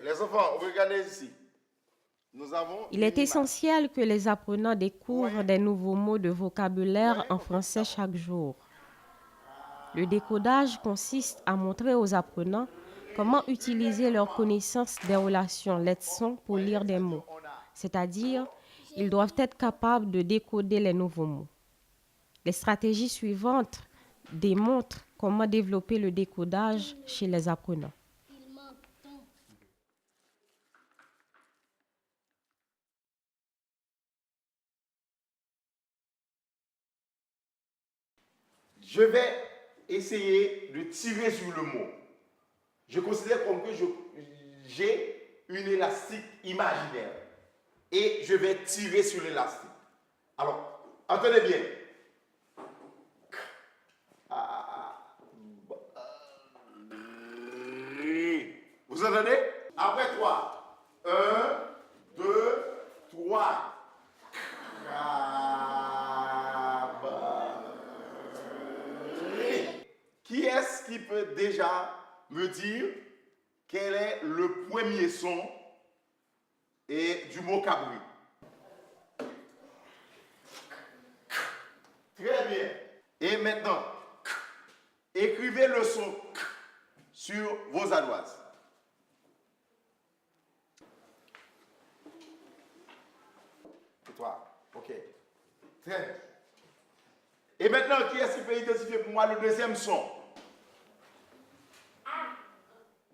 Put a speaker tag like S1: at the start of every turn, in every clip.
S1: Les enfants, regardez ici. Nous avons
S2: Il est essentiel que les apprenants découvrent des nouveaux mots de vocabulaire en français chaque jour. Le décodage consiste à montrer aux apprenants comment utiliser leur connaissance des relations lettres-sons pour lire des mots, c'est-à-dire ils doivent être capables de décoder les nouveaux mots. Les stratégies suivantes démontrent comment développer le décodage chez les apprenants.
S1: Je vais essayer de tirer sur le mot. Je considère comme que j'ai une élastique imaginaire. Et je vais tirer sur l'élastique. Alors, entendez bien. Vous entendez? Après 3. 1, 2, 3. Qui est-ce qui peut déjà me dire quel est le premier son du mot cabri? Très bien. Et maintenant, écrivez le son sur vos ardoises. Et toi, ok. Très bien. Et maintenant, qui est-ce qui peut identifier pour moi le deuxième son?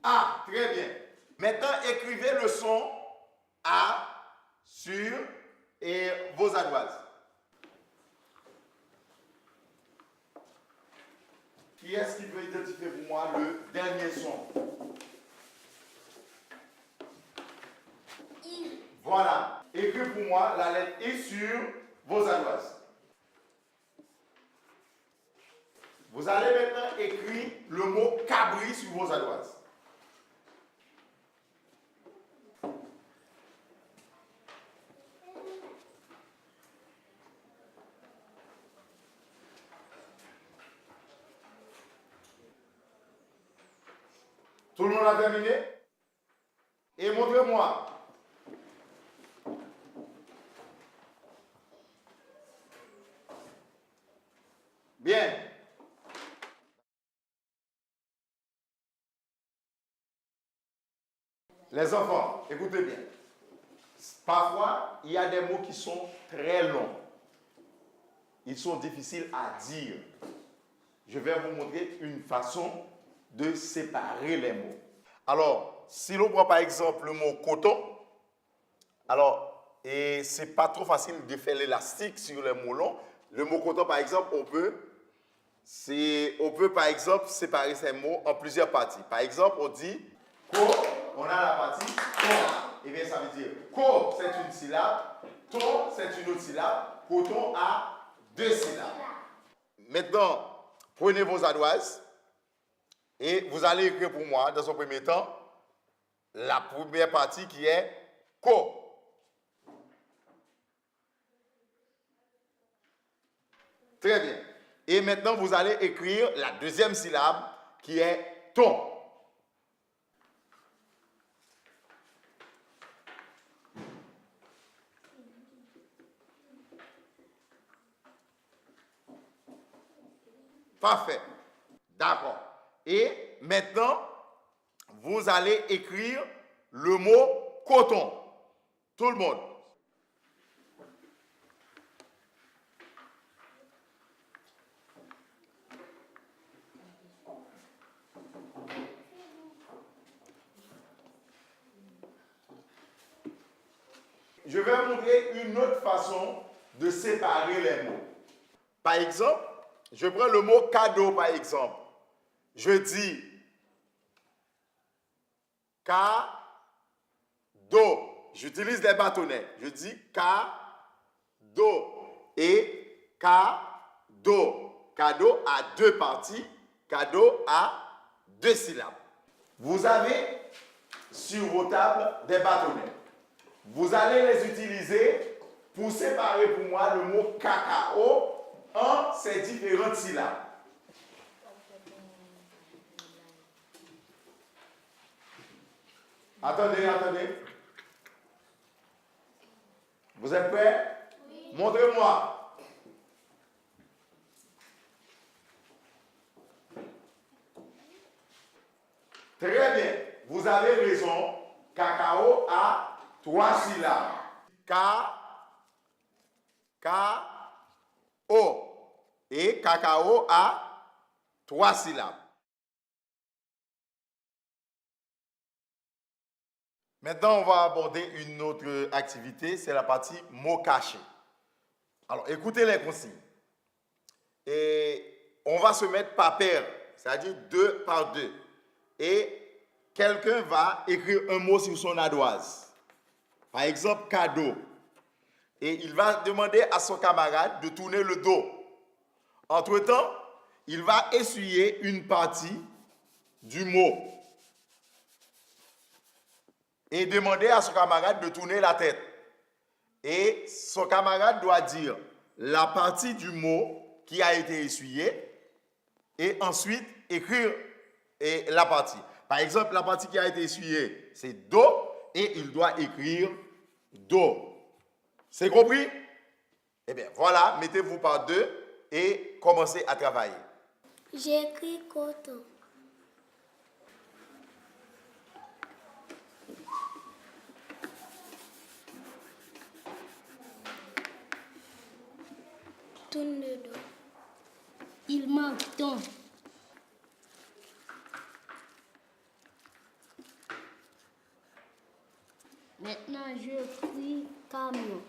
S1: A, très bien. Maintenant, écrivez le son A sur vos ardoises. Qui est-ce qui peut identifier pour moi le dernier son? I. Voilà. Écrivez pour moi la lettre I sur vos ardoises. Vous allez maintenant écrire le mot cabri sur vos ardoises. Tout le monde a terminé? Et montrez-moi. Bien. Les enfants, écoutez bien. Parfois, il y a des mots qui sont très longs. Ils sont difficiles à dire. Je vais vous montrer une façon de séparer les mots. Alors, si l'on prend par exemple le mot coton, alors, et c'est pas trop facile de faire l'élastique sur les mots longs. Le mot coton, par exemple, on peut par exemple séparer ces mots en plusieurs parties. Par exemple, on dit co, on a la partie ton. Eh bien, ça veut dire co, c'est une syllabe, ton, c'est une autre syllabe, coton a 2 syllabes. Maintenant, prenez vos ardoises et vous allez écrire pour moi, dans un premier temps, la première partie qui est co. Très bien. Et maintenant, vous allez écrire la deuxième syllabe qui est ton. Parfait. D'accord. Et maintenant, vous allez écrire le mot coton. Tout le monde. Je vais vous montrer une autre façon de séparer les mots. Par exemple, je prends le mot cadeau par exemple. Je dis cadeau. J'utilise les bâtonnets. Je dis cadeau et cadeau. Cadeau a 2 parties. Cadeau a 2 syllabes. Vous avez sur vos tables des bâtonnets. Vous allez les utiliser pour séparer pour moi le mot cacao en ses différentes syllabes. Attendez, attendez. Vous êtes prêts? Oui. Montrez-moi. Très bien. Vous avez raison. Cacao a 3 syllabes. O. Et cacao a 3 syllabes. Maintenant, on va aborder une autre activité, c'est la partie mots cachés. Alors, écoutez les consignes. Et on va se mettre par paire, c'est-à-dire 2 par 2. Et quelqu'un va écrire un mot sur son ardoise. Par exemple, cadeau. Et il va demander à son camarade de tourner le dos. Entre-temps, il va essuyer une partie du mot. Et demander à son camarade de tourner la tête. Et son camarade doit dire la partie du mot qui a été essuyée et ensuite écrire la partie. Par exemple, la partie qui a été essuyée, c'est do et il doit écrire do. C'est compris? Eh bien, voilà, mettez-vous par 2 et commencez à travailler.
S3: J'écris coton. Tourne le dos. Il manque ton. Maintenant, je crie camion.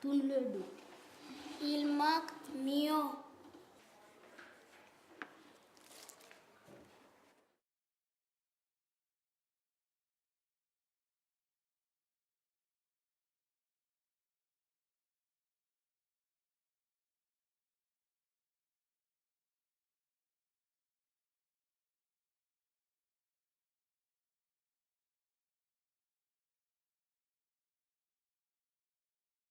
S3: Tourne le dos. Il manque mion.